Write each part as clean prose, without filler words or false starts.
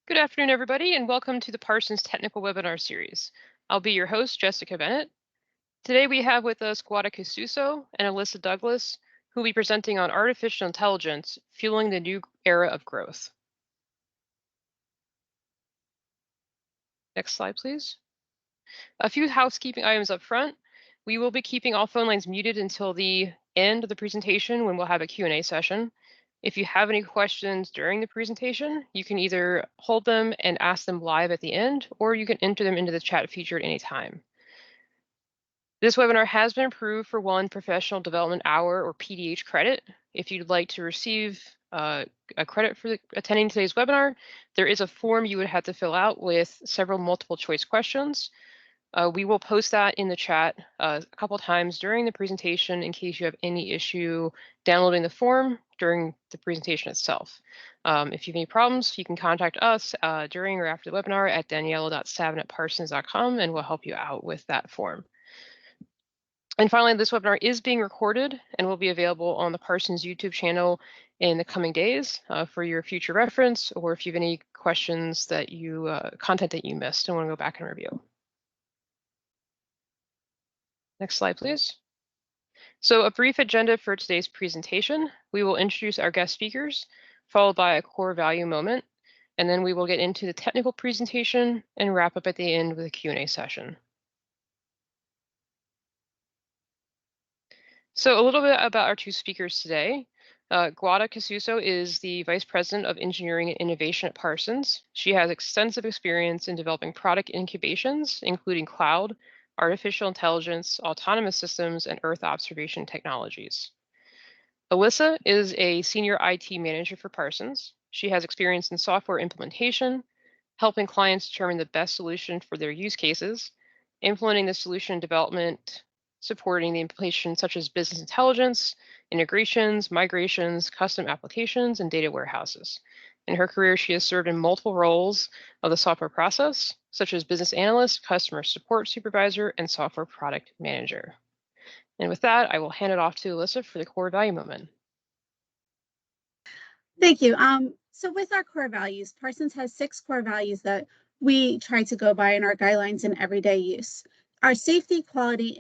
Good afternoon, everybody, and welcome to the Parsons Technical Webinar Series. I'll be your host, Jessica Bennett. Today we have with us Guada Casuso and Alyssa Douglas, who will be presenting on artificial intelligence, fueling the new era of growth. Next slide, please. A few housekeeping items up front. We will be keeping all phone lines muted until the end of the presentation when we'll have a Q&A session. If you have any questions during the presentation, you can either hold them and ask them live at the end, or you can enter them into the chat feature at any time. This webinar has been approved for 1 professional development hour or PDH credit. If you'd like to receive a credit for attending today's webinar, there is a form you would have to fill out with several multiple choice questions. We will post that in the chat a couple times during the presentation in case you have any issue downloading the form during the presentation itself. If you have any problems, you can contact us during or after the webinar at daniela.savin@parsons.com, and we'll help you out with that form. And finally, this webinar is being recorded and will be available on the Parsons YouTube channel in the coming days for your future reference, or if you have any questions that content that you missed and want to go back and review. Next slide, please. So a brief agenda for today's presentation. We will introduce our guest speakers, followed by a core value moment, and then we will get into the technical presentation and wrap up at the end with a Q&A session. So a little bit about our 2 speakers today. Guada Casuso is the Vice President of Engineering and Innovation at Parsons. She has extensive experience in developing product incubations, including cloud, artificial intelligence, autonomous systems, and Earth observation technologies. Alyssa is a Senior IT Manager for Parsons. She has experience in software implementation, helping clients determine the best solution for their use cases, implementing the solution development, supporting the implementation such as business intelligence, integrations, migrations, custom applications, and data warehouses. In her career, she has served in multiple roles of the software process, such as business analyst, customer support supervisor, and software product manager. And with that, I will hand it off to Alyssa for the core value moment. Thank you. So with our core values, Parsons has 6 core values that we try to go by in our guidelines in everyday use. Our safety, quality,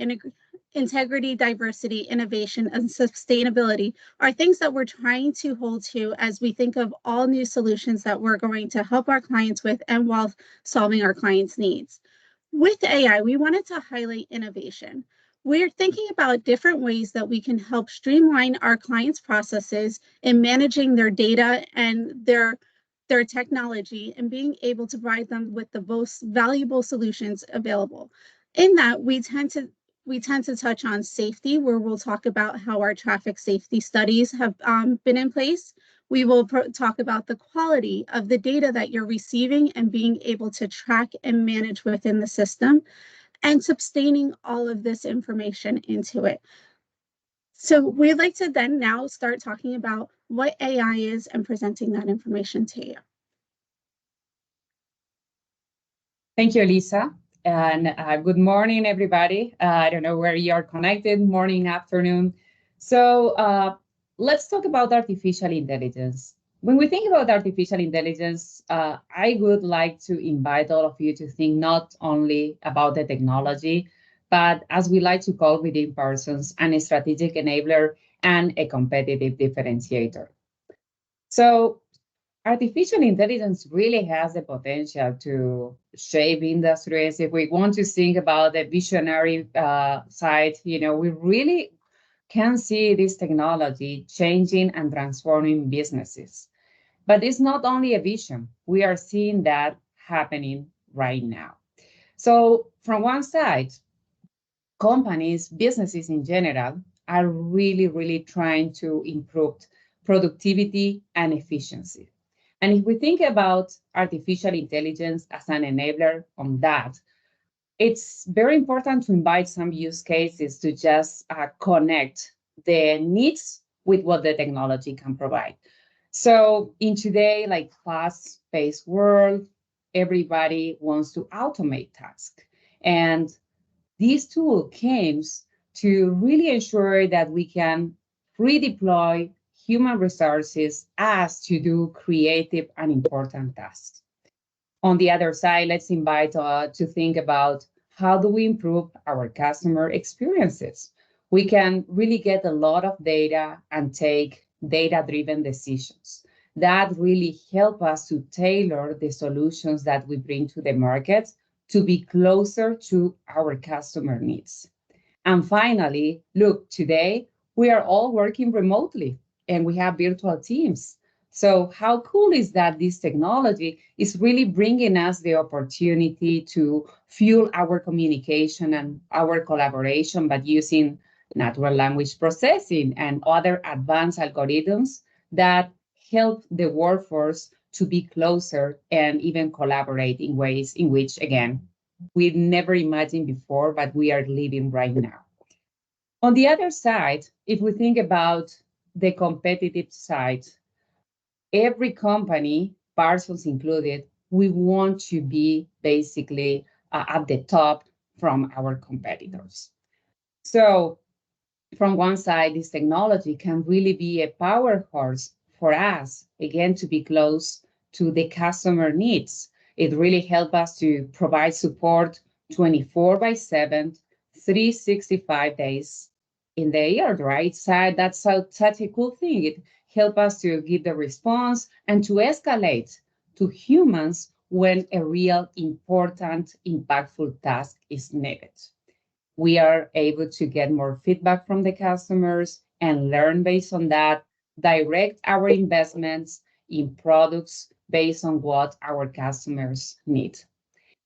integrity, diversity, innovation, and sustainability are things that we're trying to hold to as we think of all new solutions that we're going to help our clients with and while solving our clients' needs. With AI, we wanted to highlight innovation. We're thinking about different ways that we can help streamline our clients' processes in managing their data and their technology and being able to provide them with the most valuable solutions available. In that, we tend to touch on safety, where we'll talk about how our traffic safety studies have been in place. We will talk about the quality of the data that you're receiving and being able to track and manage within the system, and sustaining all of this information into it. So we'd like to then now start talking about what AI is and presenting that information to you. Thank you, Lisa. And good morning, everybody. I don't know where you're connected, morning, afternoon. So let's talk about artificial intelligence. When we think about artificial intelligence, I would like to invite all of you to think not only about the technology, but as we like to call within Parsons, a strategic enabler and a competitive differentiator. So artificial intelligence really has the potential to shape industries. If we want to think about the visionary side, we really can see this technology changing and transforming businesses. But it's not only a vision. We are seeing that happening right now. So from one side, companies, businesses in general, are really, really trying to improve productivity and efficiency. And if we think about artificial intelligence as an enabler on that, it's very important to invite some use cases to just connect the needs with what the technology can provide. So in today, like fast-paced world, everybody wants to automate tasks. And this tool came to really ensure that we can redeploy human resources as to do creative and important tasks. On the other side, let's invite to think about how do we improve our customer experiences. We can really get a lot of data and take data-driven decisions. That really help us to tailor the solutions that we bring to the market to be closer to our customer needs. And finally, look, today we are all working remotely and we have virtual teams. So how cool is that this technology is really bringing us the opportunity to fuel our communication and our collaboration by using natural language processing and other advanced algorithms that help the workforce to be closer and even collaborate in ways in which, again, we never imagined before, but we are living right now. On the other side, if we think about the competitive side, every company, Parsons included, we want to be basically at the top from our competitors. So from one side, this technology can really be a power horse for us, again, to be close to the customer needs. It really helps us to provide support 24/7, 365 days in the year, right? So that's such a cool thing. It helps us to give the response and to escalate to humans when a real important, impactful task is needed. We are able to get more feedback from the customers and learn based on that, direct our investments in products based on what our customers need.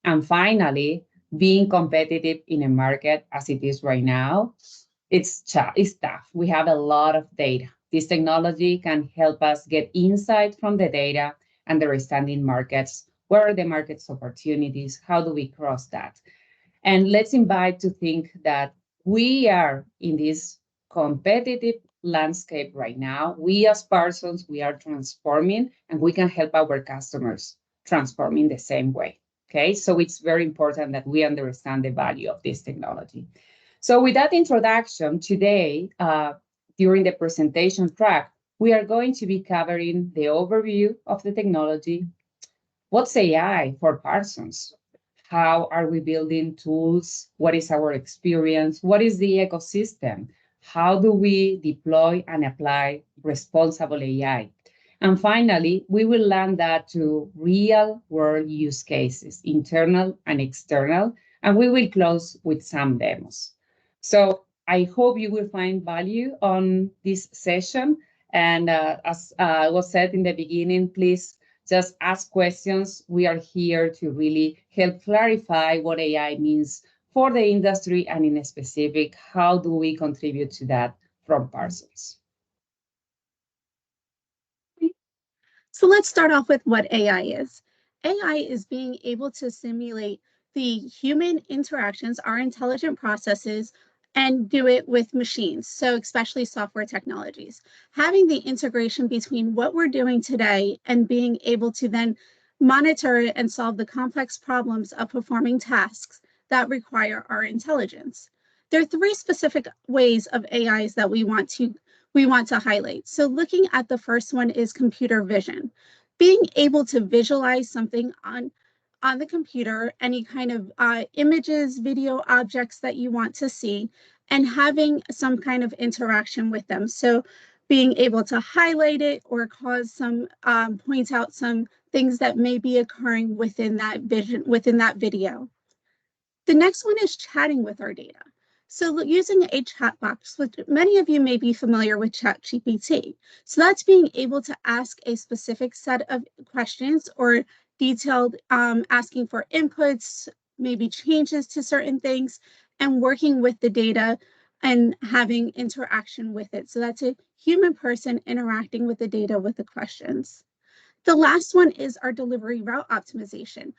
And finally, being competitive in a market as it is right now, it's tough. We have a lot of data. This technology can help us get insight from the data, understanding markets, where are the market's opportunities, how do we cross that? And let's invite to think that we are in this competitive landscape right now. We as Parsons, we are transforming and we can help our customers transform in the same way. Okay, so it's very important that we understand the value of this technology. So with that introduction, today, during the presentation track, we are going to be covering the overview of the technology. What's AI for Parsons? How are we building tools? What is our experience? What is the ecosystem? How do we deploy and apply responsible AI? And finally, we will land that to real world use cases, internal and external, and we will close with some demos. So I hope you will find value on this session. And as was said in the beginning, please just ask questions. We are here to really help clarify what AI means for the industry and in specific, how do we contribute to that from Parsons? So let's start off with what AI is. AI is being able to simulate the human interactions, our intelligent processes, and do it with machines, so especially software technologies. Having the integration between what we're doing today and being able to then monitor and solve the complex problems of performing tasks that require our intelligence. There are three specific ways of AIs that we want to highlight. So looking at the first one is computer vision. Being able to visualize something on the computer, any kind of images, video objects that you want to see, and having some kind of interaction with them. So being able to highlight it or cause some, point out some things that may be occurring within that video. The next one is chatting with our data. So using a chat box, which many of you may be familiar with ChatGPT. So that's being able to ask a specific set of questions or detailed asking for inputs, maybe changes to certain things, and working with the data and having interaction with it. So that's a human person interacting with the data with the questions. The last one is our delivery route optimization.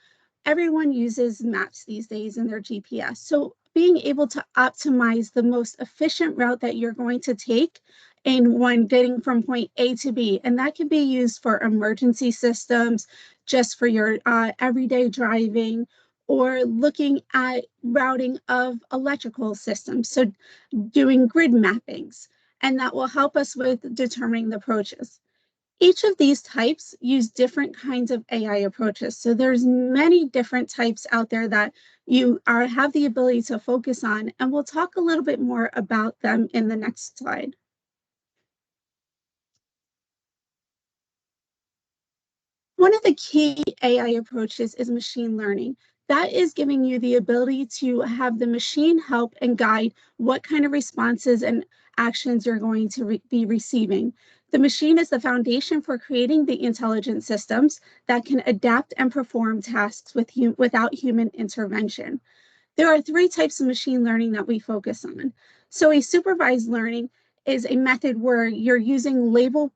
Everyone uses maps these days in their GPS. So being able to optimize the most efficient route that you're going to take in one getting from point A to B. And that can be used for emergency systems, just for your everyday driving, or looking at routing of electrical systems. So doing grid mappings, and that will help us with determining the approaches. Each of these types use different kinds of AI approaches. So there's many different types out there that you have the ability to focus on, and we'll talk a little bit more about them in the next slide. One of the key AI approaches is machine learning. That is giving you the ability to have the machine help and guide what kind of responses and actions you're going to be receiving. The machine is the foundation for creating the intelligent systems that can adapt and perform tasks without human intervention. There are three types of machine learning that we focus on. So a supervised learning is a method where you're using label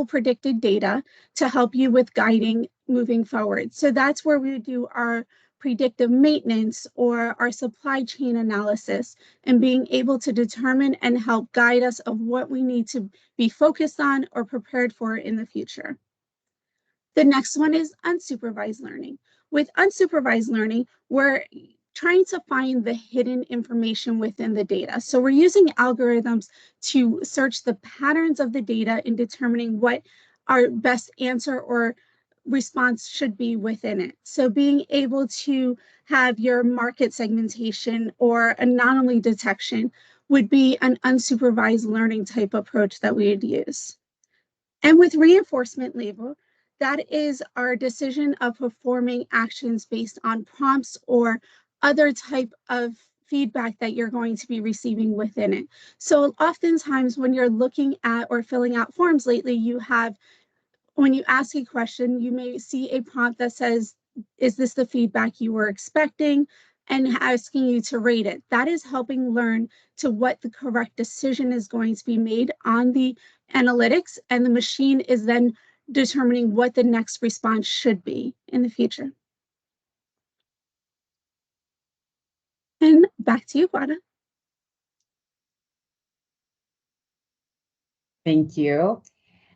predicted data to help you with guiding moving forward. So that's where we do our predictive maintenance or our supply chain analysis and being able to determine and help guide us of what we need to be focused on or prepared for in the future. The next one is unsupervised learning. With unsupervised learning, we're trying to find the hidden information within the data. So we're using algorithms to search the patterns of the data in determining what our best answer or response should be within it. So being able to have your market segmentation or anomaly detection would be an unsupervised learning type approach that we would use. And with reinforcement label, that is our decision of performing actions based on prompts or other type of feedback that you're going to be receiving within it. So oftentimes when you're looking at or filling out forms lately, you have, when you ask a question, you may see a prompt that says, is this the feedback you were expecting? And asking you to rate it. That is helping learn to what the correct decision is going to be made on the analytics, and the machine is then determining what the next response should be in the future. And back to you, Guada. Thank you.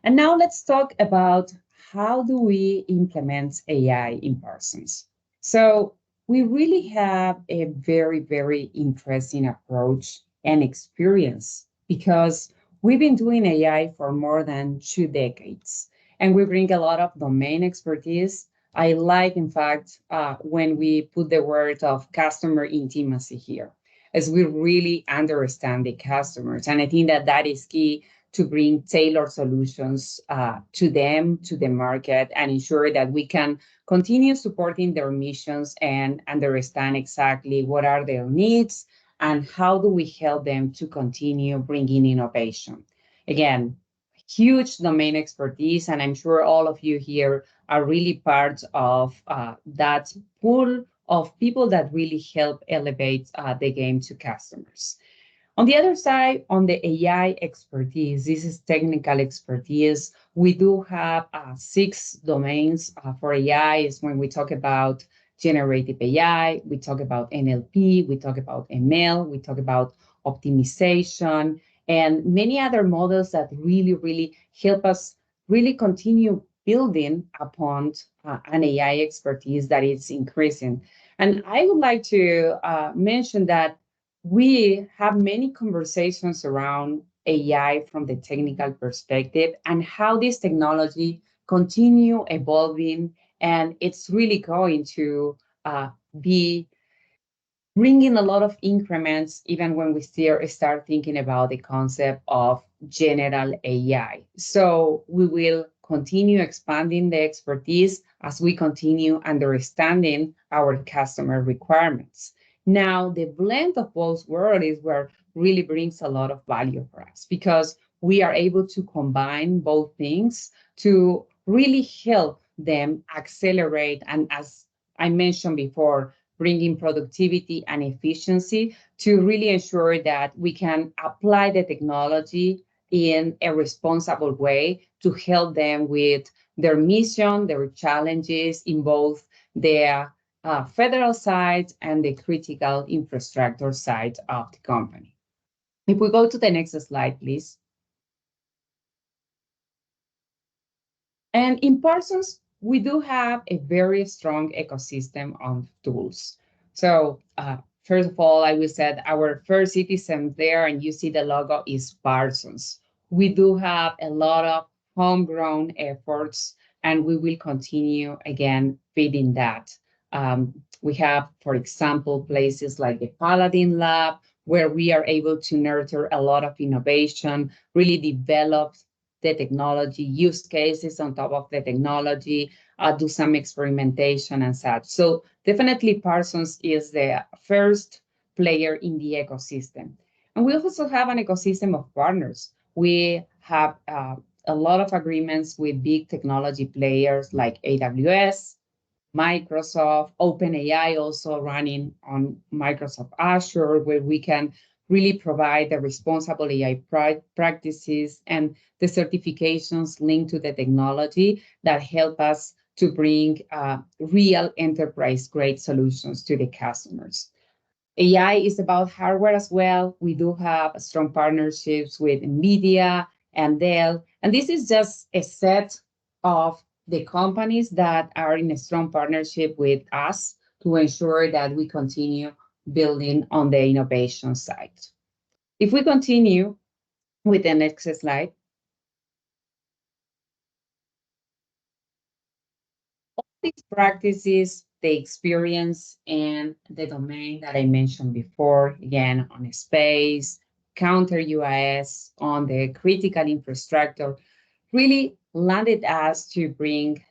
And now let's talk about how do we implement AI in Parsons. So we really have a very, very interesting approach and experience because we've been doing AI for more than 2 decades, and we bring a lot of domain expertise. I like, in fact, when we put the word of customer intimacy here, as we really understand the customers. And I think that that is key to bring tailored solutions to them, to the market, and ensure that we can continue supporting their missions and understand exactly what are their needs and how do we help them to continue bringing innovation. Again, huge domain expertise, and I'm sure all of you here are really part of that pool of people that really help elevate the game to customers. On the other side, on the AI expertise, this is technical expertise. We do have 6 domains for AI. Is when we talk about generative AI, we talk about NLP, we talk about ML, we talk about optimization, and many other models that really, really help us really continue building upon an AI expertise that is increasing. And I would like to mention that we have many conversations around AI from the technical perspective and how this technology continue evolving, and it's really going to be bringing a lot of increments even when we start thinking about the concept of general AI. So we will continue expanding the expertise as we continue understanding our customer requirements. Now, the blend of both worlds is where really brings a lot of value for us because we are able to combine both things to really help them accelerate and, as I mentioned before, bringing productivity and efficiency to really ensure that we can apply the technology in a responsible way to help them with their mission, their challenges in both their federal side and the critical infrastructure side of the company. If we go to the next slide, please. And in Parsons, we do have a very strong ecosystem of tools. So first of all, I will say our first citizen there, and you see the logo is Parsons. We do have a lot of homegrown efforts, and we will continue again feeding that. We have, for example, places like the Paladin Lab, where we are able to nurture a lot of innovation, really develop the technology, use cases on top of the technology, do some experimentation and such. So definitely Parsons is the first player in the ecosystem. And we also have an ecosystem of partners. We have a lot of agreements with big technology players like AWS, Microsoft, OpenAI also running on Microsoft Azure, where we can really provide the responsible AI practices and the certifications linked to the technology that help us to bring real enterprise-grade solutions to the customers. AI is about hardware as well. We do have strong partnerships with NVIDIA and Dell, and this is just a set of the companies that are in a strong partnership with us to ensure that we continue building on the innovation side. If we continue with the next slide. All these practices, the experience and the domain that I mentioned before, again, on space, counter UAS, on the critical infrastructure, really landed us to bring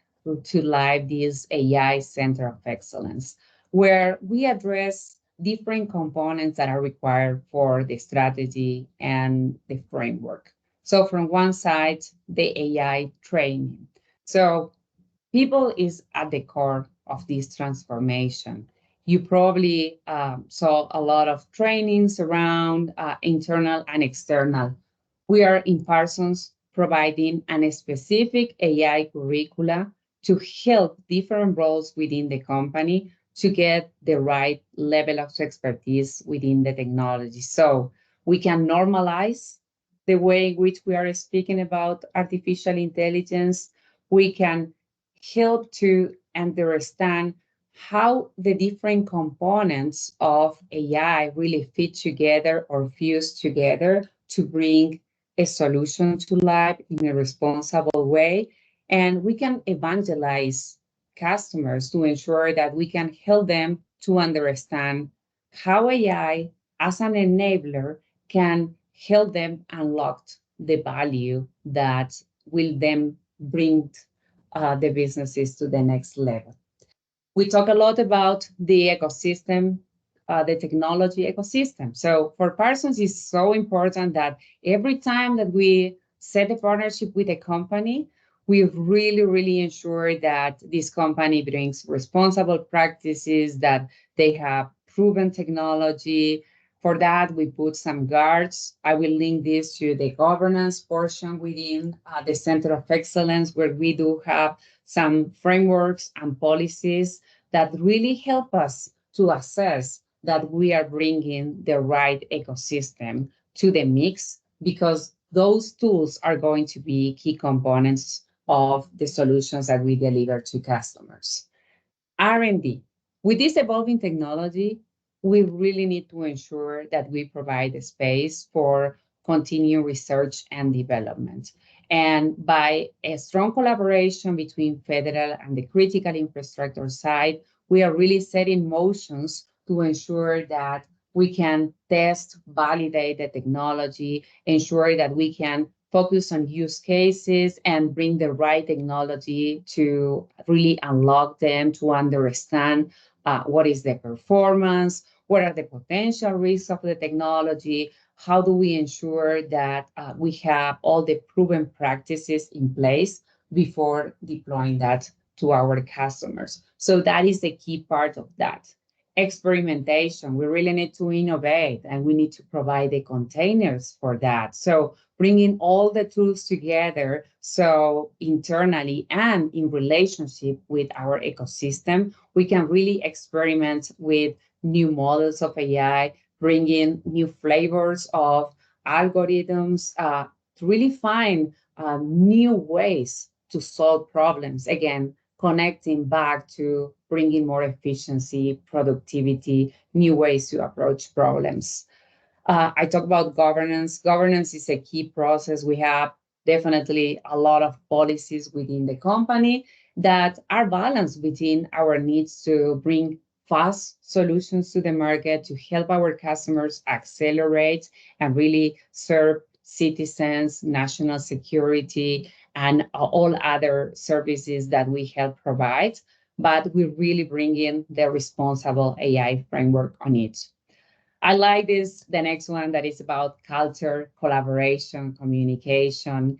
to life this AI Center of Excellence, where we address different components that are required for the strategy and the framework. So from one side, the AI training. So people is at the core of this transformation. You probably saw a lot of trainings around internal and external. We are in Parsons providing a specific AI curricula to help different roles within the company to get the right level of expertise within the technology. So we can normalize the way in which we are speaking about artificial intelligence. We can help to understand how the different components of AI really fit together or fuse together to bring a solution to life in a responsible way. And we can evangelize customers to ensure that we can help them to understand how AI as an enabler can help them unlock the value that will then bring the businesses to the next level. We talk a lot about the ecosystem, the technology ecosystem. So for Parsons, it's so important that every time that we set a partnership with a company, we really ensure that this company brings responsible practices, that they have proven technology. For that, we put some guards. I will link this to the governance portion within the Center of Excellence, where we do have some frameworks and policies that really help us to assess that we are bringing the right ecosystem to the mix, because those tools are going to be key components of the solutions that we deliver to customers. R&D. With this evolving technology, we really need to ensure that we provide a space for continued research and development. And by a strong collaboration between federal and the critical infrastructure side, we are really setting motions to ensure that we can test, validate the technology, ensure that we can focus on use cases and bring the right technology to really unlock them, to understand what is the performance, what are the potential risks of the technology, how do we ensure that we have all the proven practices in place before deploying that to our customers. So that is the key part of that. Experimentation, we really need to innovate and we need to provide the containers for that. So bringing all the tools together, so internally and in relationship with our ecosystem, we can really experiment with new models of AI, bring in new flavors of algorithms, to really find new ways to solve problems. Again, connecting back to bringing more efficiency, productivity, new ways to approach problems. I talk about governance. Governance is a key process. We have definitely a lot of policies within the company that are balanced within our needs to bring fast solutions to the market to help our customers accelerate and really serve citizens, national security, and all other services that we help provide. But we really bring in the responsible AI framework on it. I like the next one that is about culture, collaboration, communication.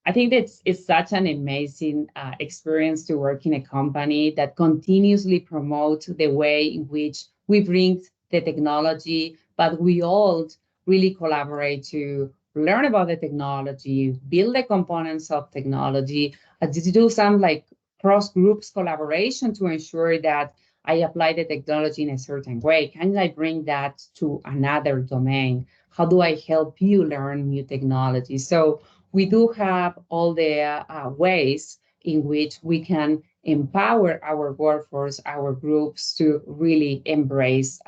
I think it's such an amazing experience to work in a company that continuously promotes the way in which we bring the technology, but we all really collaborate to learn about the technology, build the components of technology, to do some like cross groups collaboration to ensure that I apply the technology in a certain way. Can I bring that to another domain? How do I help you learn new technology? So we do have all the ways in which we can empower our workforce, our groups to really embrace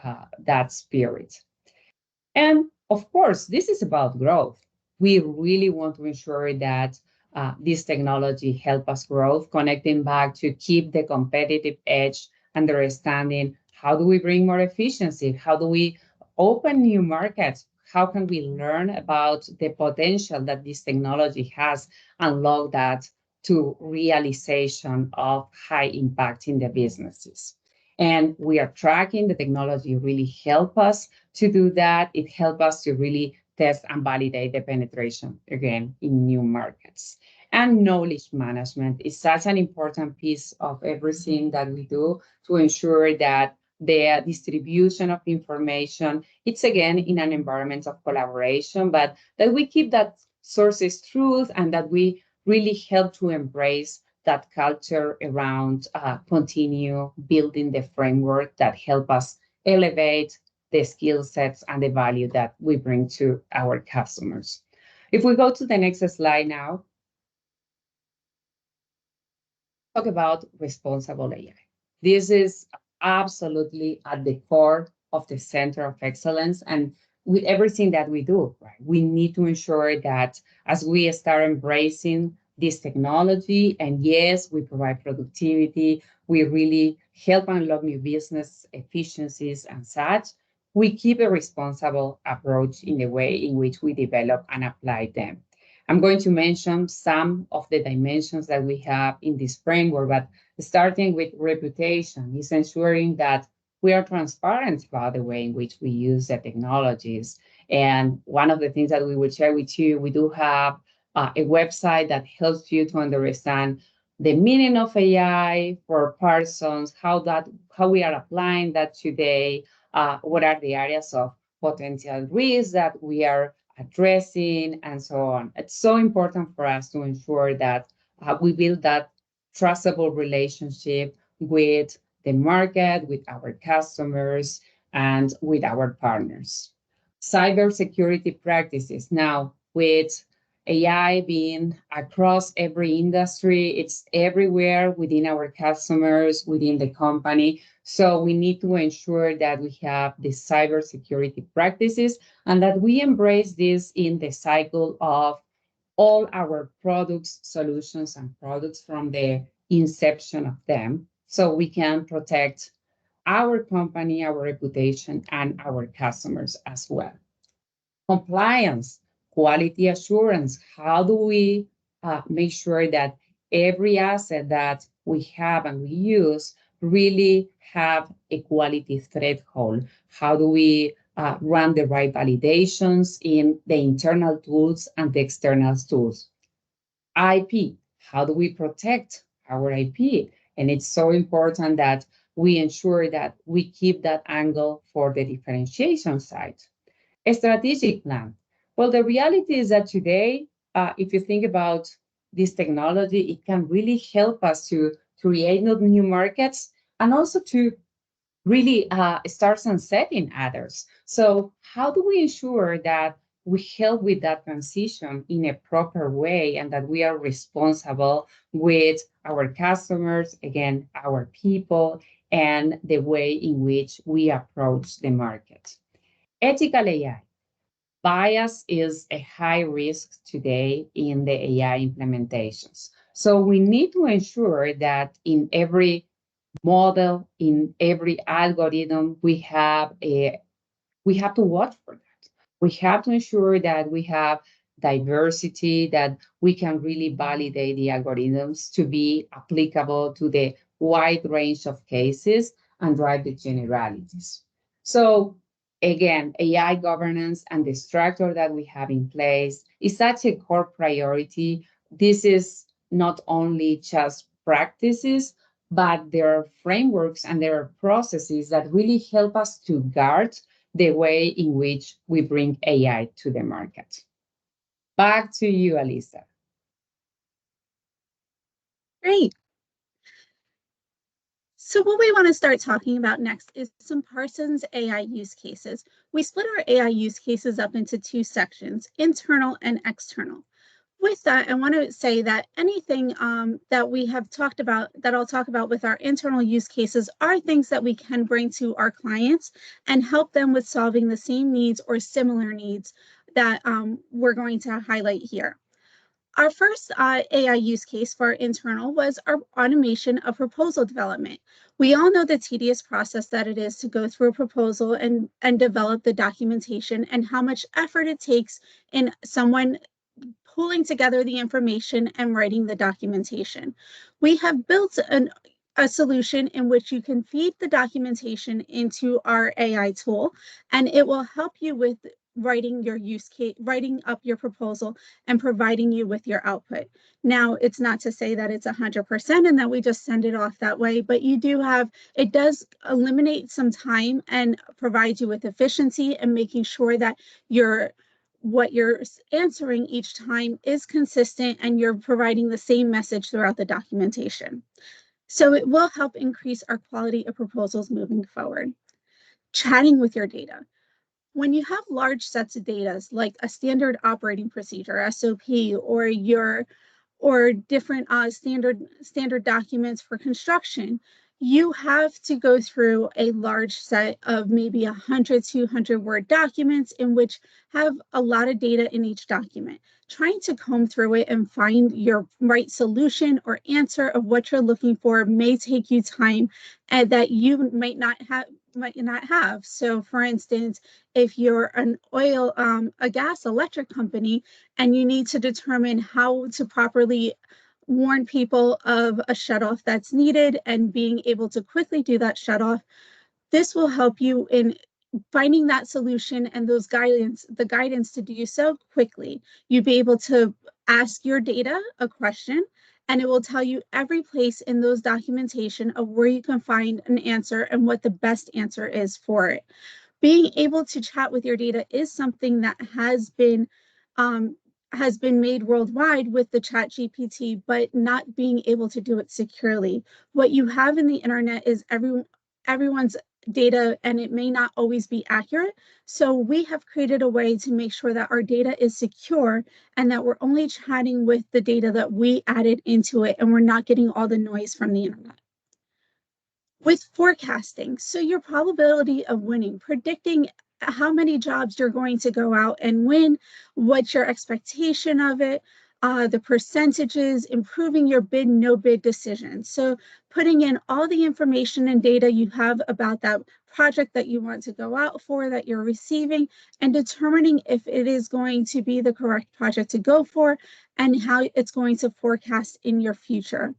that spirit. And of course, this is about growth. We really want to ensure that this technology help us grow, connecting back to keep the competitive edge, understanding how do we bring more efficiency? How do we open new markets? How can we learn about the potential that this technology has, unlock that to realization of high impact in the businesses? And we are tracking the technology really help us to do that. It helps us to really test and validate the penetration again in new markets. And knowledge management is such an important piece of everything that we do to ensure that the distribution of information, it's again in an environment of collaboration, but that we keep that sources truth and that we really help to embrace that culture around continue building the framework that help us elevate the skill sets and the value that we bring to our customers. If we go to the next slide now, talk about responsible AI. This is absolutely at the core of the Center of Excellence and with everything that we do, right? We need to ensure that as we start embracing this technology, and yes, we provide productivity, we really help unlock new business efficiencies and such, we keep a responsible approach in the way in which we develop and apply them. I'm going to mention some of the dimensions that we have in this framework, but starting with reputation is ensuring that we are transparent about the way in which we use the technologies. And one of the things that we will share with you, we do have a website that helps you to understand the meaning of AI for persons, how we are applying that today, what are the areas of potential risks that we are addressing, and so on. It's so important for us to ensure that we build that trustable relationship with the market, with our customers, and with our partners. Cybersecurity practices. Now, with AI being across every industry, it's everywhere within our customers, within the company. So we need to ensure that we have the cybersecurity practices and that we embrace this in the cycle of all our products, solutions, and products from the inception of them, so we can protect our company, our reputation, and our customers as well. Compliance, quality assurance. How do we make sure that every asset that we have and we use really have a quality threshold? How do we run the right validations in the internal tools and the external tools? IP, how do we protect our IP? And it's so important that we ensure that we keep that angle for the differentiation side. A strategic plan. Well, the reality is that today, if you think about this technology, it can really help us to create new markets and also to really start sunsetting others. So how do we ensure that we help with that transition in a proper way and that we are responsible with our customers, again, our people, and the way in which we approach the market? Ethical AI. bias is a high risk today in the AI implementations. So we need to ensure that in every model, in every algorithm, we have to watch for that. We have to ensure that we have diversity, that we can really validate the algorithms to be applicable to the wide range of cases and drive the generalities. So again, AI governance and the structure that we have in place is such a core priority. This is not only just practices, but there are frameworks and there are processes that really help us to guard the way in which we bring AI to the market. Back to you, Alisa. Great. So what we want to start talking about next is some Parsons AI use cases. We split our AI use cases up into two sections, internal and external. With that, I want to say that anything that we have talked about, that I'll talk about with our internal use cases, are things that we can bring to our clients and help them with solving the same needs or similar needs that we're going to highlight here. Our first AI use case for internal was our automation of proposal development. We all know the tedious process that it is to go through a proposal and develop the documentation, and how much effort it takes in someone pulling together the information and writing the documentation. We have built a solution in which you can feed the documentation into our AI tool, and it will help you with writing your use case, writing up your proposal, and providing you with your output. Now, it's not to say that it's 100% and that we just send it off that way, but you do have, it does eliminate some time and provide you with efficiency and making sure that what you're answering each time is consistent and you're providing the same message throughout the documentation. So it will help increase our quality of proposals moving forward. Chatting with your data. When you have large sets of data, like a standard operating procedure, SOP, or different standard documents for construction, you have to go through a large set of maybe 100, 200 word documents in which have a lot of data in each document. Trying to comb through it and find your right solution or answer of what you're looking for may take you time and that you might not have. So for instance, if you're a gas electric company and you need to determine how to properly warn people of a shutoff that's needed and being able to quickly do that shutoff, this will help you in finding that solution and the guidance to do so quickly. You'll be able to ask your data a question, and it will tell you every place in those documentation of where you can find an answer and what the best answer is for it. Being able to chat with your data is something that has been made worldwide with the ChatGPT, but not being able to do it securely. What you have in the internet is everyone's data, and it may not always be accurate. So we have created a way to make sure that our data is secure and that we're only chatting with the data that we added into it, and we're not getting all the noise from the internet. With forecasting, so your probability of winning, predicting how many jobs you're going to go out and win, what's your expectation of it, the percentages, improving your bid, no bid decisions. So putting in all the information and data you have about that project that you want to go out for, that you're receiving, and determining if it is going to be the correct project to go for and how it's going to forecast in your future.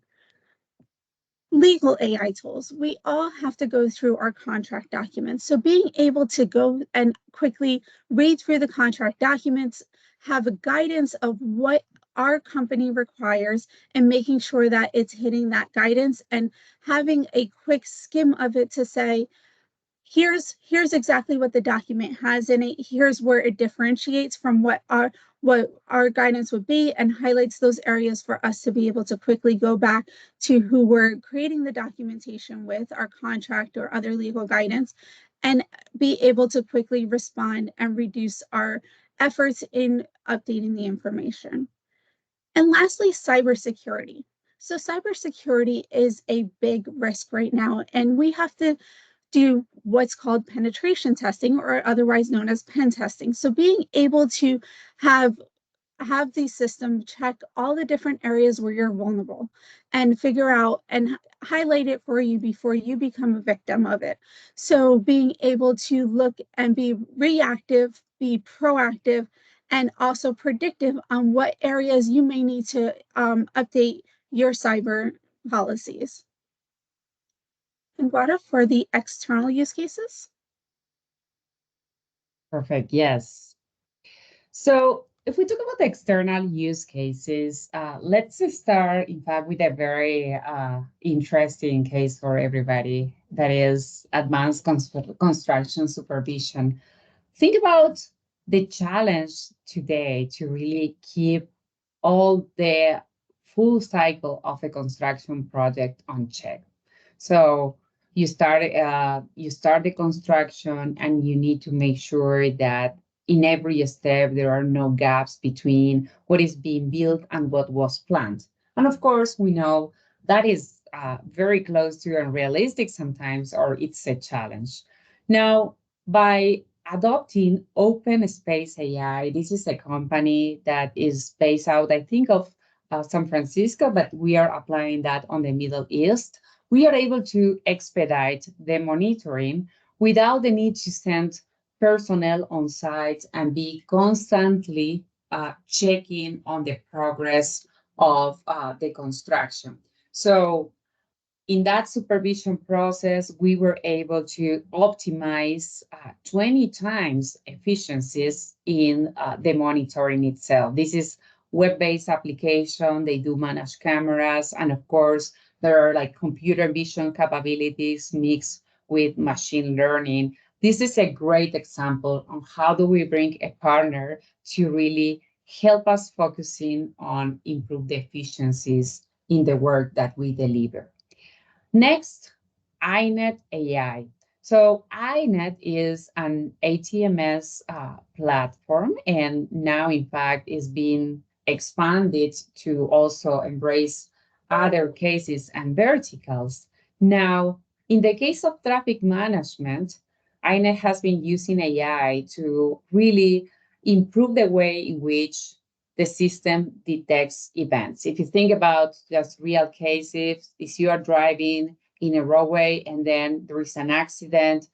Legal AI tools. We all have to go through our contract documents. So being able to go and quickly read through the contract documents, have a guidance of what our company requires and making sure that it's hitting that guidance and having a quick skim of it to say, here's exactly what the document has in it. Here's where it differentiates from what our guidance would be and highlights those areas for us to be able to quickly go back to who we're creating the documentation with, our contract or other legal guidance, and be able to quickly respond and reduce our efforts in updating the information. And lastly, cybersecurity. So cybersecurity is a big risk right now, and we have to do what's called penetration testing, or otherwise known as pen testing. So being able to have the system check all the different areas where you're vulnerable and figure out and highlight it for you before you become a victim of it. So being able to look and be reactive, be proactive, and also predictive on what areas you may need to update your cyber policies. And Guada, for the external use cases? Perfect. Yes. So if we talk about the external use cases, let's start, in fact, with a very interesting case for everybody, that is advanced construction supervision. Think about the challenge today to really keep all the full cycle of a construction project on check. So you start the construction, and you need to make sure that in every step there are no gaps between what is being built and what was planned. And of course, we know that is very close to unrealistic sometimes, or it's a challenge. Now, by adopting Open Space AI, this is a company that is based out, I think, of San Francisco, but we are applying that on the Middle East. We are able to expedite the monitoring without the need to send personnel on site and be constantly checking on the progress of the construction. So in that supervision process, we were able to optimize 20 times efficiencies in the monitoring itself. This is web-based application. They do manage cameras. And of course, there are like computer vision capabilities mixed with machine learning. This is a great example on how do we bring a partner to really help us focusing on improve the efficiencies in the work that we deliver. Next, iNet AI. So iNet is an ATMS platform, and now, in fact, is being expanded to also embrace other cases and verticals. Now, in the case of traffic management, iNet has been using AI to really improve the way in which the system detects events. If you think about just real cases, if you are driving in a roadway and then there is an accident,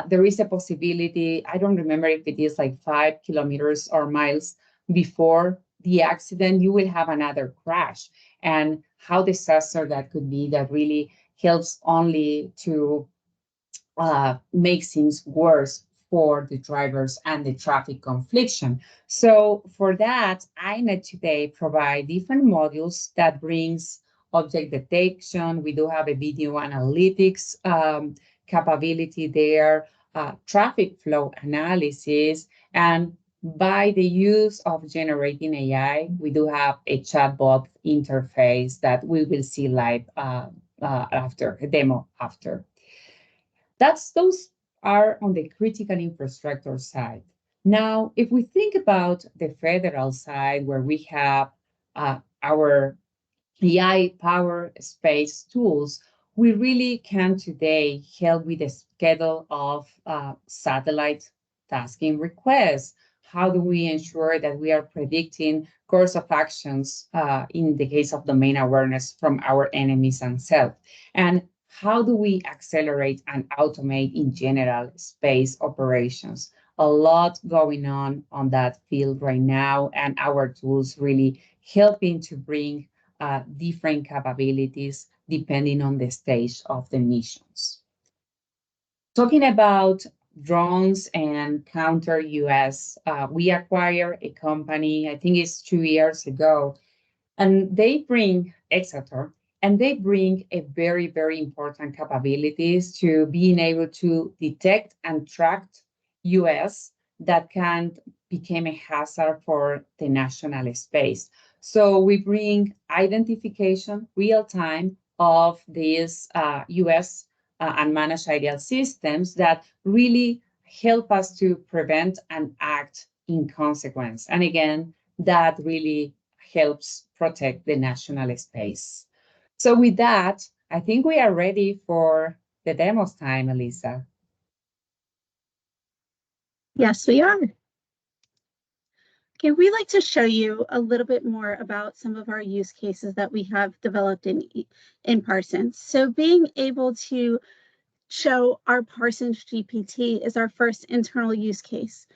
there is a possibility, I don't remember if it is like 5 kilometers or miles before the accident, you will have another crash. And how disaster that could be, that really helps only to make things worse for the drivers and the traffic confliction. So for that, iNet today provide different modules that brings object detection. We do have a video analytics capability there, traffic flow analysis, and by the use of generating AI, we do have a chatbot interface that we will see live after, a demo after. Those are on the critical infrastructure side. Now, if we think about the federal side, where we have our AI power space tools, we really can today help with the schedule of satellite tasking requests. How do we ensure that we are predicting course of actions in the case of domain awareness from our enemies and self? And how do we accelerate and automate in general space operations? A lot going on that field right now, and our tools really helping to bring different capabilities depending on the stage of the missions. Talking about drones and counter UAS, we acquired a company, I think it's 2 years ago, and they bring Exator, and they bring a very, very important capabilities to being able to detect and track UAS that can become a hazard for the national space. So we bring identification real time of these UAS and managed aerial systems that really help us to prevent and act in consequence. And again, that really helps protect the national space. So with that, I think we are ready for the demos time, Elisa. Yes, we are. Okay, we'd like to show you a little bit more about some of our use cases that we have developed in Parsons. So being able to show our Parsons GPT is our first internal use case.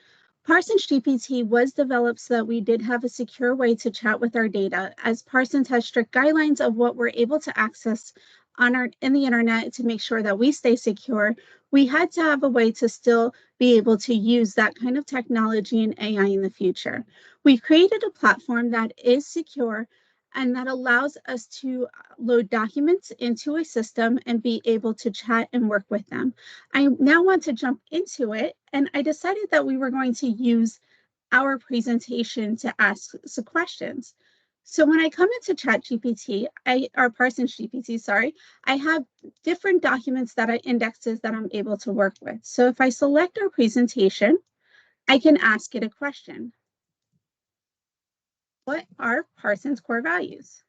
Parsons GPT was developed so that we did have a secure way to chat with our data, as Parsons has strict guidelines of what we're able to access in the internet to make sure that we stay secure. We had to have a way to still be able to use that kind of technology and AI in the future. We've created a platform that is secure and that allows us to load documents into a system and be able to chat and work with them. I now want to jump into it, and I decided that we were going to use our presentation to ask some questions. So when I come into ChatGPT, or Parsons GPT, sorry, I have different documents that are indexes that I'm able to work with. So if I select our presentation, I can ask it a question. What are Parsons core values?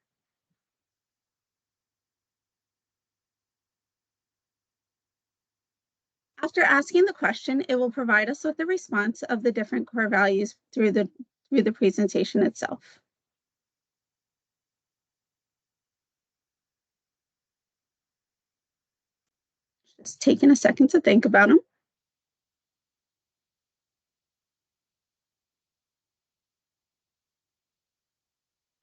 After asking the question, it will provide us with the response of the different core values through the presentation itself. Just taking a second to think about them.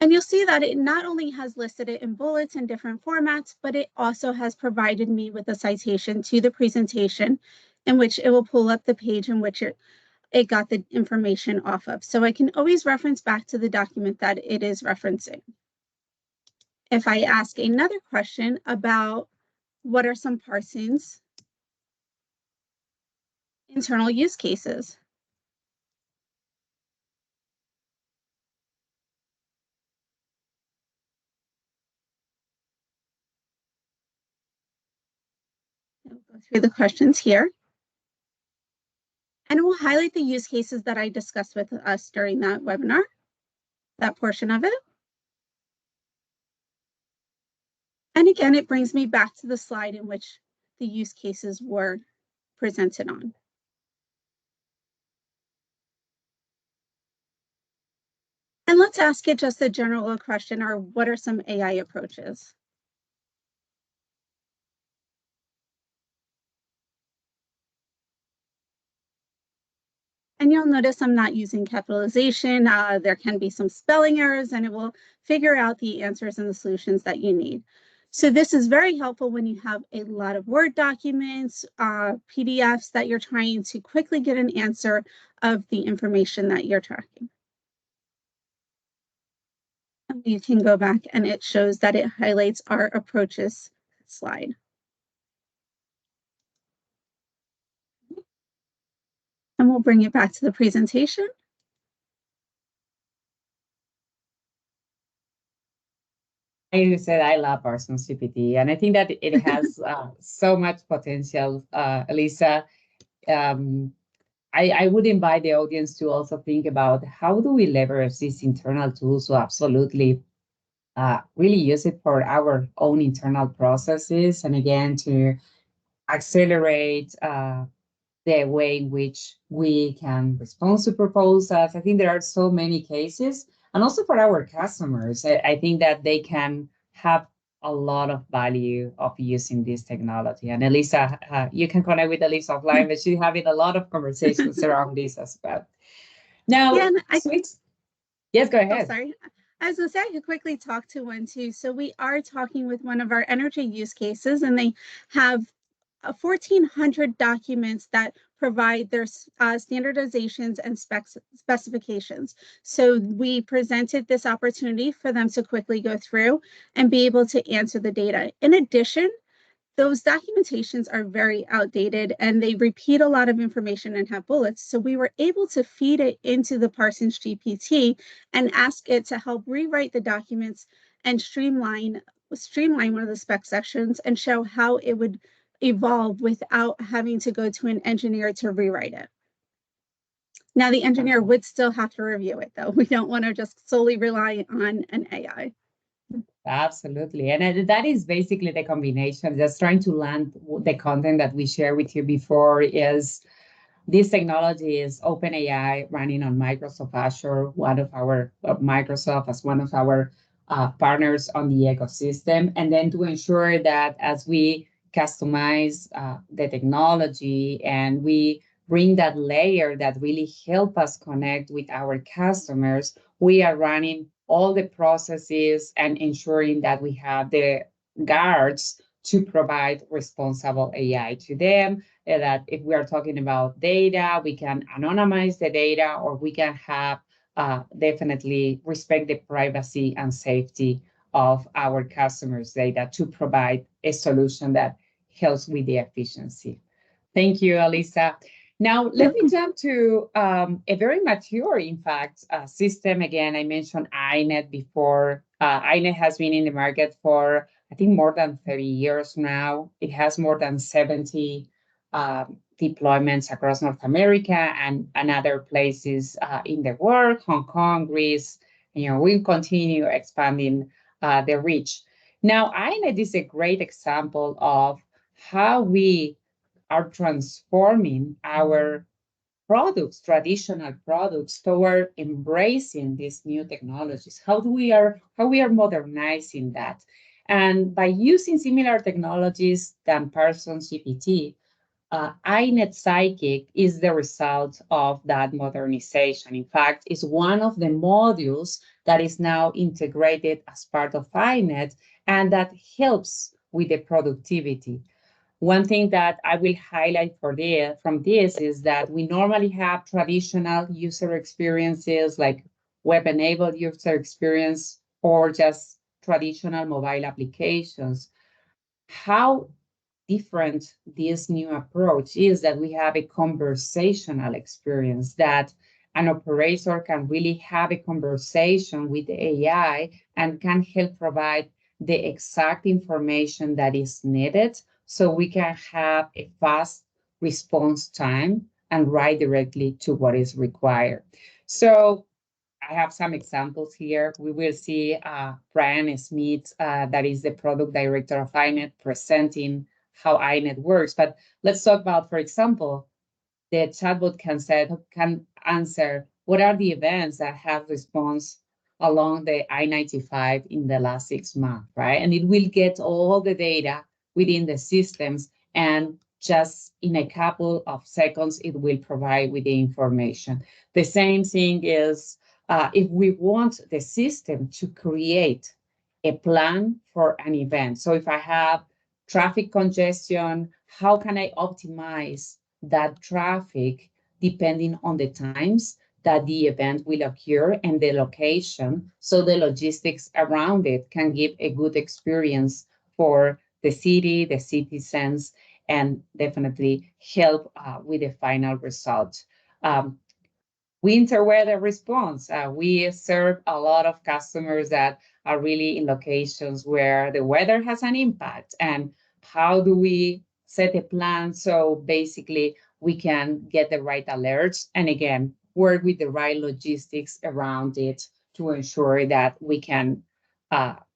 And you'll see that it not only has listed it in bullets in different formats, but it also has provided me with a citation to the presentation in which it will pull up the page in which it got the information off of. So I can always reference back to the document that it is referencing. If I ask another question about what are some Parsons internal use cases, I'll go through the questions here. And it will highlight the use cases that I discussed with us during that webinar, that portion of it. And again, it brings me back to the slide in which the use cases were presented on. And let's ask it just a general question, or what are some AI approaches? And you'll notice I'm not using capitalization. There can be some spelling errors, and it will figure out the answers and the solutions that you need. So this is very helpful when you have a lot of Word documents, PDFs that you're trying to quickly get an answer of the information that you're tracking. And you can go back and it shows that it highlights our approaches slide. And we'll bring it back to the presentation. I said I love Parsons GPT, and I think that it has so much potential, Elisa. I would invite the audience to also think about how do we leverage these internal tools to absolutely really use it for our own internal processes, and again, to accelerate the way in which we can respond to proposals. I think there are so many cases, and also for our customers, I think that they can have a lot of value of using this technology. And Elisa, you can connect with Elisa offline, but she's having a lot of conversations around this as well. Now, Yeah, yes, go ahead. Oh, sorry. I was going to say I could quickly talk to one too. So we are talking with one of our energy use cases, and they have 1,400 documents that provide their standardizations and specifications. So we presented this opportunity for them to quickly go through and be able to answer the data. In addition, those documentations are very outdated and they repeat a lot of information and have bullets. So we were able to feed it into the Parsons GPT and ask it to help rewrite the documents and streamline one of the spec sections and show how it would evolve without having to go to an engineer to rewrite it. Now, the engineer would still have to review it, though. We don't want to just solely rely on an AI. Absolutely. And that is basically the combination, just trying to land the content that we shared with you before is this technology is OpenAI running on Microsoft Azure, one of our Microsoft as one of our partners on the ecosystem. And then to ensure that as we customize the technology and we bring that layer that really help us connect with our customers, we are running all the processes and ensuring that we have the guards to provide responsible AI to them, that if we are talking about data, we can anonymize the data, or we can have definitely respect the privacy and safety of our customers' data to provide a solution that helps with the efficiency. Thank you, Alisa. Now, let me jump to a very mature, in fact, system. Again, I mentioned INET before. INET has been in the market for, I think, more than 30 years now. It has more than 70 deployments across North America and other places in the world, Hong Kong, Greece. We'll continue expanding the reach. Now, INET is a great example of how we are transforming our products, traditional products, toward embracing these new technologies. How we are modernizing that, and by using similar technologies than Parsons GPT, INET Psychic is the result of that modernization. In fact, it's one of the modules that is now integrated as part of INET, and that helps with the productivity. One thing that I will highlight from this is that we normally have traditional user experiences like web-enabled user experience or just traditional mobile applications. How different this new approach is that we have a conversational experience, that an operator can really have a conversation with the AI and can help provide the exact information that is needed, so we can have a fast response time and write directly to what is required. So I have some examples here. We will see Brian Smith, that is the product director of INET, presenting how INET works. But let's talk about, for example, the chatbot can answer what are the events that have response along the I-95 in the last 6 months, right? And it will get all the data within the systems, and just in a couple of seconds, it will provide with the information. The same thing is if we want the system to create a plan for an event. So if I have traffic congestion, how can I optimize that traffic depending on the times that the event will occur and the location, so the logistics around it can give a good experience for the city, the citizens, and definitely help with the final result. Winter weather response. We serve a lot of customers that are really in locations where the weather has an impact. And how do we set a plan so basically we can get the right alerts, and again, work with the right logistics around it to ensure that we can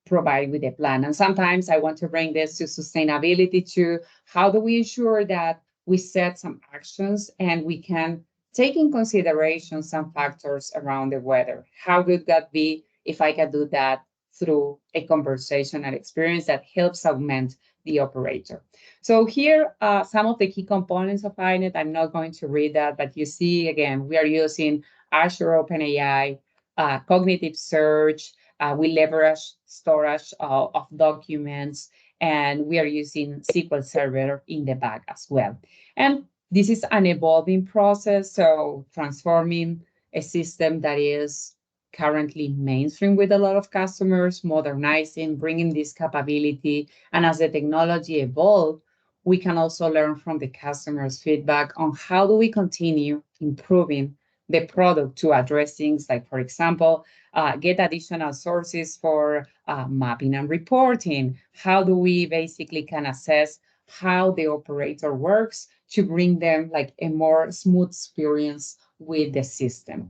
provide with a plan. And sometimes I want to bring this to sustainability too. How do we ensure that we set some actions and we can take in consideration some factors around the weather? How would that be if I can do that through a conversational experience that helps augment the operator? So here are some of the key components of INET. I'm not going to read that, but you see, again, we are using Azure OpenAI, cognitive search, we leverage storage of documents, and we are using SQL Server in the back as well. And this is an evolving process, so transforming a system that is currently mainstream with a lot of customers, modernizing, bringing this capability. And as the technology evolves, we can also learn from the customer's feedback on how do we continue improving the product to address things like, for example, get additional sources for mapping and reporting. How do we basically can assess how the operator works to bring them like a more smooth experience with the system?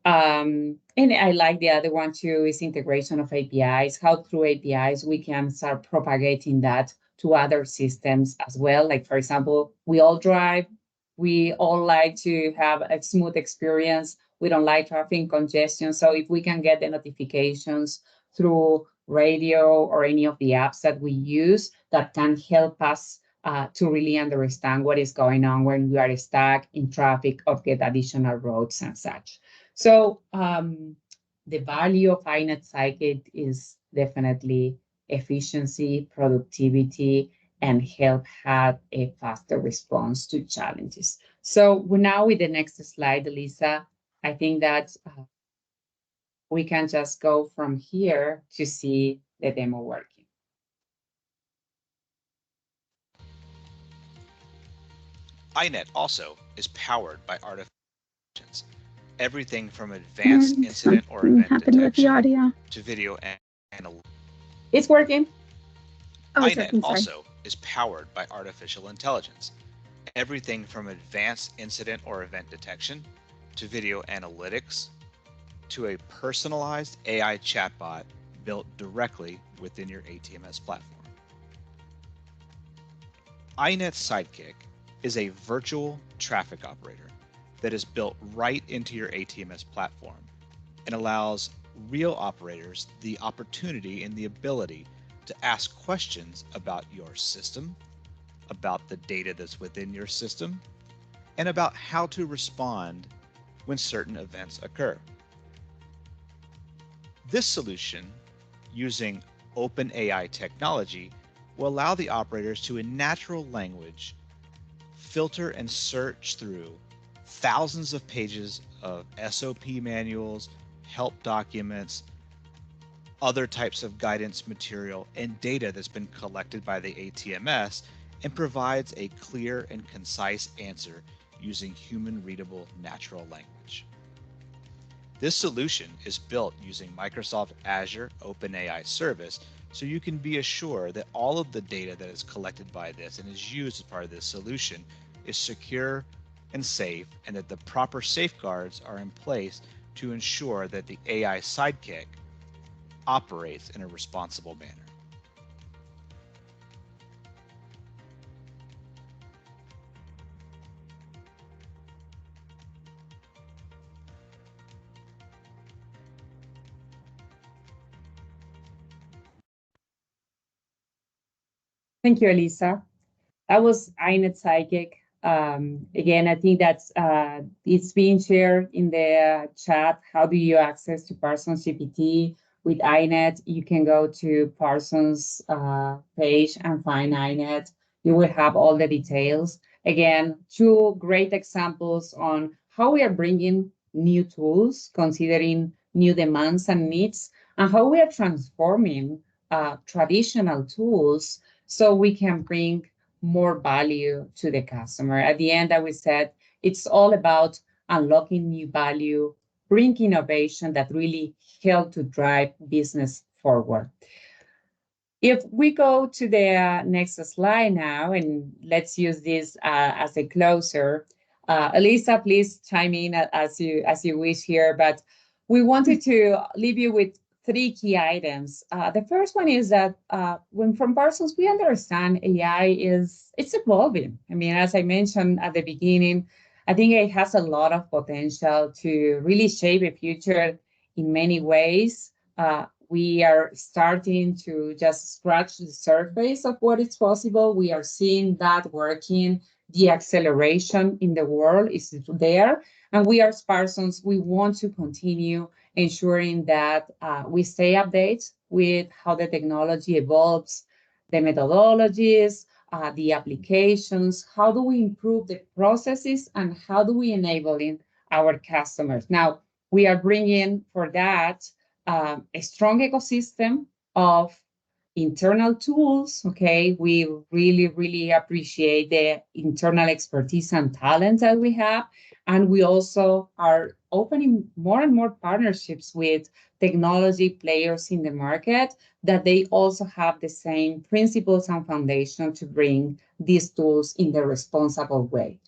And I like the other one too, is integration of APIs, how through APIs we can start propagating that to other systems as well. Like, for example, we all drive, we all like to have a smooth experience. We don't like traffic congestion. So if we can get the notifications through radio or any of the apps that we use, that can help us to really understand what is going on when we are stuck in traffic or get additional roads and such. So the value of iNet Sidekick is definitely efficiency, productivity, and help have a faster response to challenges. So now with the next slide, Lisa, I think that we can just go from here to see the demo working. iNet also is powered by artificial intelligence. Everything from advanced incident or event detection to video analytics. It's working. Oh, iNet also is powered by artificial intelligence. Everything from advanced incident or event detection to video analytics to a personalized AI chatbot built directly within your ATMS platform. iNet Sidekick is a virtual traffic operator that is built right into your ATMS platform and allows real operators the opportunity and the ability to ask questions about your system, about the data that's within your system, and about how to respond when certain events occur. This solution, using OpenAI technology, will allow the operators to, in natural language, filter and search through thousands of pages of SOP manuals, help documents, other types of guidance material, and data that's been collected by the ATMS, and provides a clear and concise answer using human-readable natural language. This solution is built using Microsoft Azure OpenAI Service, so you can be assured that all of the data that is collected by this and is used as part of this solution is secure and safe, and that the proper safeguards are in place to ensure that the AI Sidekick operates in a responsible manner. Thank you, Elisa. That was iNet Sidekick. Again, I think that's it's being shared in the chat. How do you access to Parsons GPT with iNet? You can go to Parsons page and find iNet. You will have all the details. Again, two great examples on how we are bringing new tools, considering new demands and needs, and how we are transforming traditional tools so we can bring more value to the customer. At the end, as we said, it's all about unlocking new value, bring innovation that really help to drive business forward. If we go to the next slide now, and let's use this as a closer. Elisa, please chime in as you wish here, but we wanted to leave you with 3 key items. The first one is that when from Parsons, we understand AI it's evolving. I mean, as I mentioned at the beginning, I think it has a lot of potential to really shape a future in many ways. We are starting to just scratch the surface of what is possible. We are seeing that working. The acceleration in the world is there. And we as Parsons, we want to continue ensuring that we stay updated with how the technology evolves, the methodologies, the applications, how do we improve the processes, and how do we enable our customers. Now, we are bringing for that a strong ecosystem of internal tools, okay? We really, really appreciate the internal expertise and talent that we have. And we also are opening more and more partnerships with technology players in the market that they also have the same principles and foundation to bring these tools in the responsible way.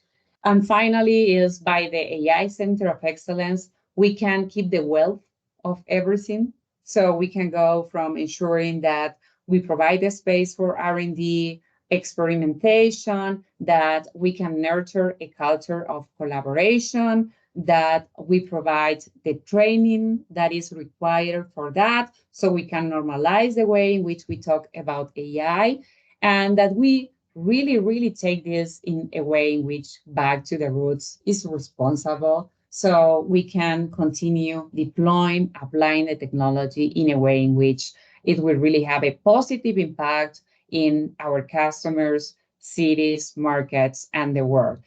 And finally is by the AI Center of Excellence, we can keep the wealth of everything. So we can go from ensuring that we provide the space for R&D, experimentation, that we can nurture a culture of collaboration, that we provide the training that is required for that, so we can normalize the way in which we talk about AI, and that we really, really take this in a way in which back to the roots is responsible, so we can continue deploying, applying the technology in a way in which it will really have a positive impact in our customers, cities, markets, and the world.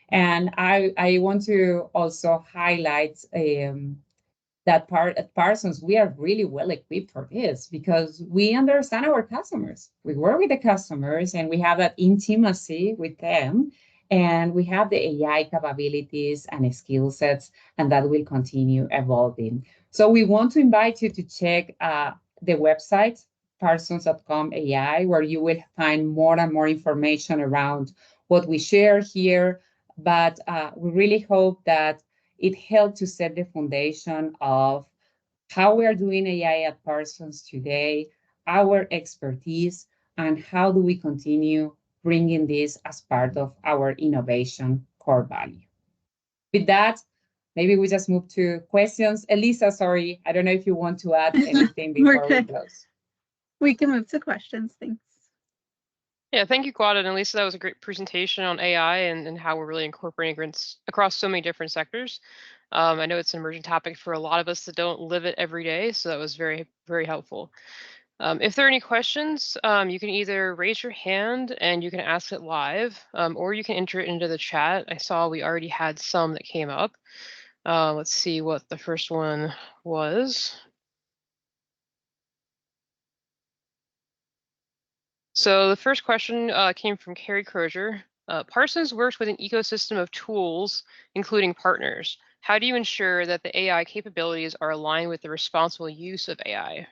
And I want to also highlight that part at Parsons, we are really well equipped for this because we understand our customers. We work with the customers and we have that intimacy with them. And we have the AI capabilities and skill sets, and that will continue evolving. So we want to invite you to check the website, parsons.com AI, where you will find more and more information around what we share here. But we really hope that it helped to set the foundation of how we are doing AI at Parsons today, our expertise, and how do we continue bringing this as part of our innovation core value. With that, maybe we just move to questions. Elisa, sorry, I don't know if you want to add anything before we close. We can move to questions. Thanks. Yeah, thank you, Quad and Lisa. That was a great presentation on AI and how we're really incorporating it across so many different sectors. I know it's an emerging topic for a lot of us that don't live it every day, so that was very, very helpful. If there are any questions, you can either raise your hand and you can ask it live, or you can enter it into the chat. I saw we already had some that came up. Let's see what the first one was. So the first question came from Carrie Crozier. Parsons works with an ecosystem of tools, including partners. How do you ensure that the AI capabilities are aligned with the responsible use of AI?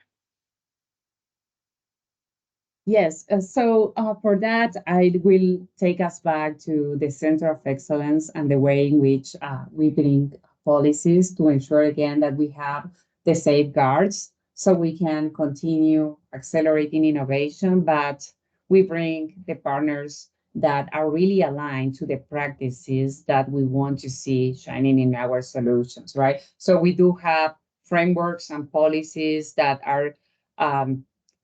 Yes, so for that, I will take us back to the Center of Excellence and the way in which we bring policies to ensure, again, that we have the safeguards so we can continue accelerating innovation, but we bring the partners that are really aligned to the practices that we want to see shining in our solutions, right? So we do have frameworks and policies that are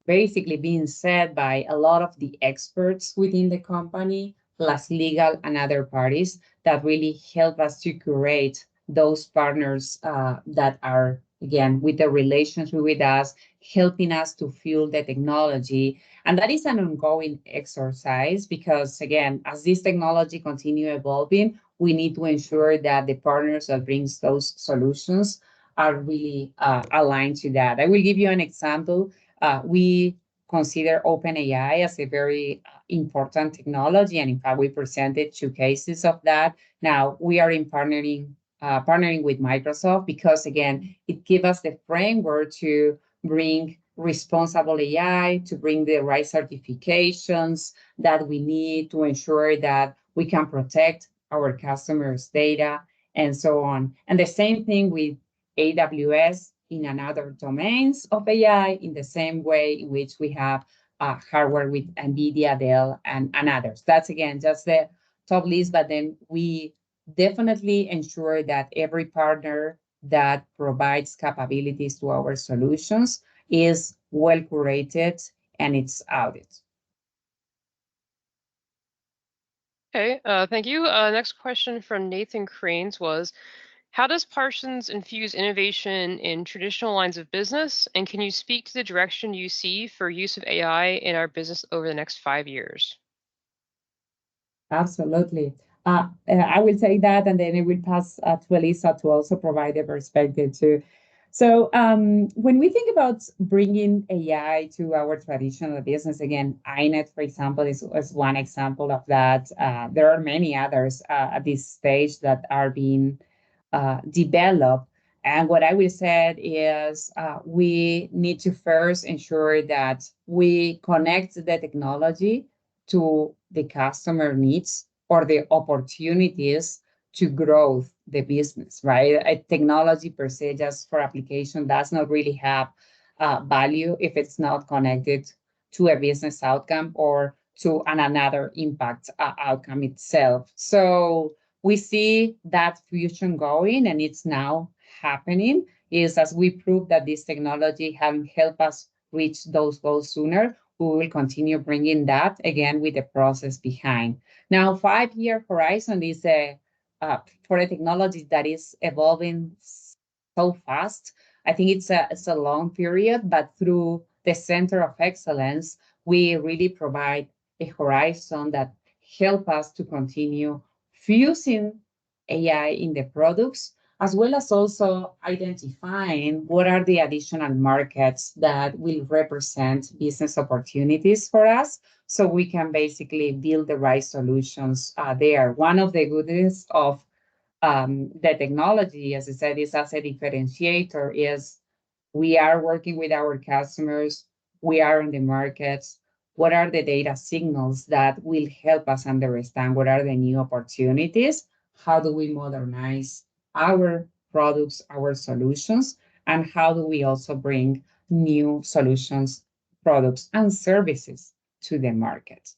basically being set by a lot of the experts within the company, plus legal and other parties that really help us to curate those partners that are, again, with the relationship with us, helping us to fuel the technology. And that is an ongoing exercise because, again, as this technology continue evolving, we need to ensure that the partners that brings those solutions are really aligned to that. I will give you an example. We consider OpenAI as a very important technology, and in fact, we presented 2 cases of that. Now we are in partnering with Microsoft because, again, it gives us the framework to bring responsible AI, to bring the right certifications that we need to ensure that we can protect our customers' data and so on. And the same thing with AWS in another domains of AI, in the same way in which we have hardware with NVIDIA, Dell, and others. That's, again, just the top list, but then we definitely ensure that every partner that provides capabilities to our solutions is well curated and it's audited. Okay, thank you. Next question from Nathan Cranes was, how does Parsons infuse innovation in traditional lines of business? And can you speak to the direction you see for use of AI in our business over the next 5 years? Absolutely. I will take that, and then I will pass to Elisa to also provide a perspective too. So when we think about bringing AI to our traditional business, again, iNet, for example, is one example of that. There are many others at this stage that are being developed. And what I will say is we need to first ensure that we connect the technology to the customer needs or the opportunities to growth the business, right? Technology per se, just for application, does not really have value if it's not connected to a business outcome or to another impact outcome itself. So we see that fusion going, and it's now happening, is as we prove that this technology can help us reach those goals sooner, we will continue bringing that again with the process behind. Now, 5-year horizon is for a technology that is evolving so fast. I think it's a long period, but through the Center of Excellence, we really provide a horizon that help us to continue fusing AI in the products, as well as also identifying what are the additional markets that will represent business opportunities for us, so we can basically build the right solutions there. One of the goodness of the technology, as I said, is as a differentiator, is we are working with our customers, we are on the markets. What are the data signals that will help us understand what are the new opportunities? How do we modernize our products, our solutions, and how do we also bring new solutions, products, and services to the market?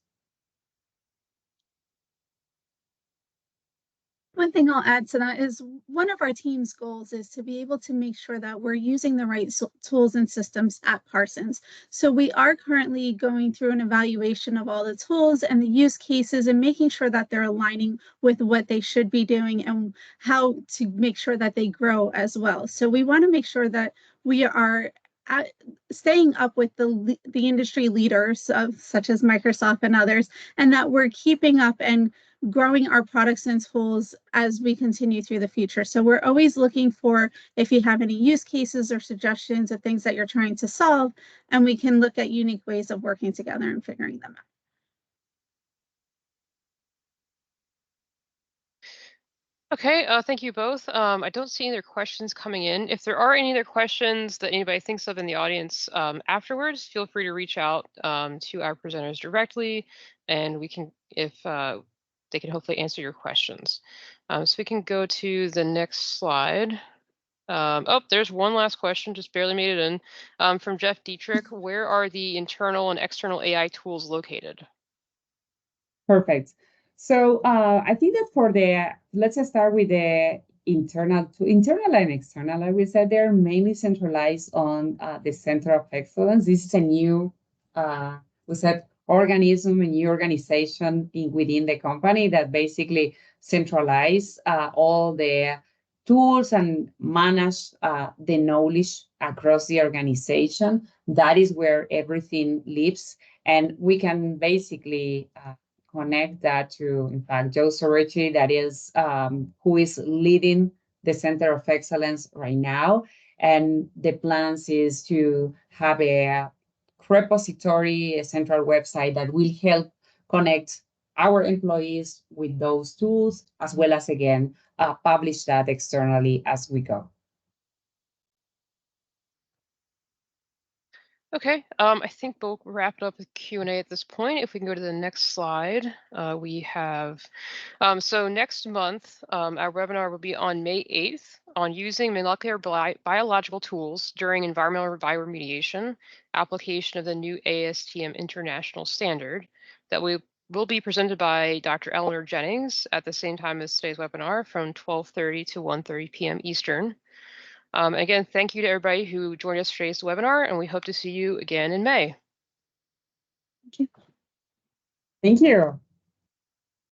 One thing I'll add to that is one of our team's goals is to be able to make sure that we're using the right tools and systems at Parsons. So we are currently going through an evaluation of all the tools and the use cases and making sure that they're aligning with what they should be doing and how to make sure that they grow as well. So we want to make sure that we are staying up with the industry leaders such as Microsoft and others, and that we're keeping up and growing our products and tools as we continue through the future. So we're always looking for if you have any use cases or suggestions of things that you're trying to solve, and we can look at unique ways of working together and figuring them out. Okay, thank you both. I don't see any other questions coming in. If there are any other questions that anybody thinks of in the audience afterwards, feel free to reach out to our presenters directly, and we can, if they can hopefully answer your questions. So we can go to the next slide. Oh, there's one last question, just barely made it in, from Jeff Dietrich. Where are the internal and external AI tools located? Perfect. So I think that for let's start with the internal and external. I will say they're mainly centralized on the Center of Excellence. This is a new, we said, organism, a new organization within the company that basically centralize all the tools and manage the knowledge across the organization. That is where everything lives, and we can basically connect that to, in fact, Joe Sorechi, that is who is leading the Center of Excellence right now. And the plans is to have a repository, a central website that will help connect our employees with those tools, as well as, again, publish that externally as we go. Okay, I think we'll wrap it up with Q&A at this point. If we can go to the next slide, we have, so next month, our webinar will be on May 8th on using molecular biological tools during environmental bioremediation, application of the new ASTM International Standard that will be presented by Dr. Eleanor Jennings at the same time as today's webinar from 12:30 to 1:30 p.m. Eastern. Again, thank you to everybody who joined us for today's webinar, and we hope to see you again in May. Thank you. Thank you.